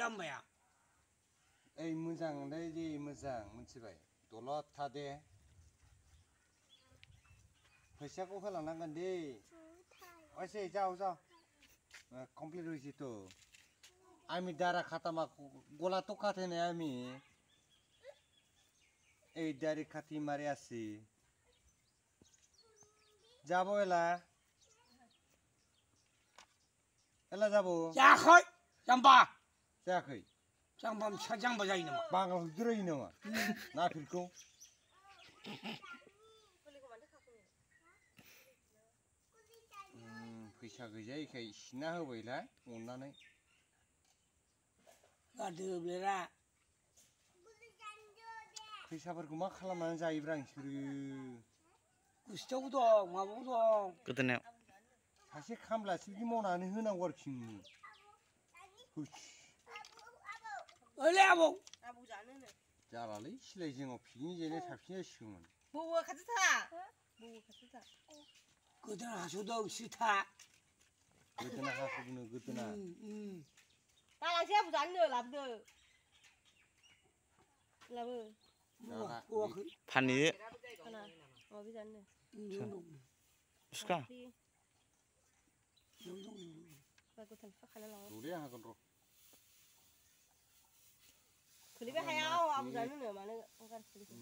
जाम्बाया ओइ मोजां दै मोजां मिथिबाय दलद थादे फैसाखौ होलांनांगोन दे ओइसे जाओ कमप्लिट হইছে তো আমি দাঁড়া খাতামা গোলা তো কাটে না আমি এই দাঁড়ি খাতি মারি আছি যাবো এলা যাবো जायाखै जाम्बा जायाखै जाम्बा फिसा जाम्बा जायो नामा बांगाल हुद्रायो नामा नाफिलखौ फैसा गैजायैखाय सिना होबायलाय अननानै गारदोब्लेरा फैसाफोरखौ मा खालामनानै जायोब्रा नोंसोरो गुस्थियावबो दं माबाबो दं गोदोनायाव सासे खामलासो बिदि मावनानै होनांगौ आरोखि ओलै आबौ जालालै सिलाय जिङाव पिकनिक जानाया साबसिन जासिगौमोन बौआ खाथि था गोदोना हास'दों सिथा गोदोना हास'दोंनो गोदोना दालांसै आबौ जानो लाबोदो लाबो औवाखै फानहैयो फाना माबा जानो उसका गोथां बिफा खाना लाङो र'दे हागोन र' खोलैबाय हायाव आबौ जानो मानो गारखोलैखो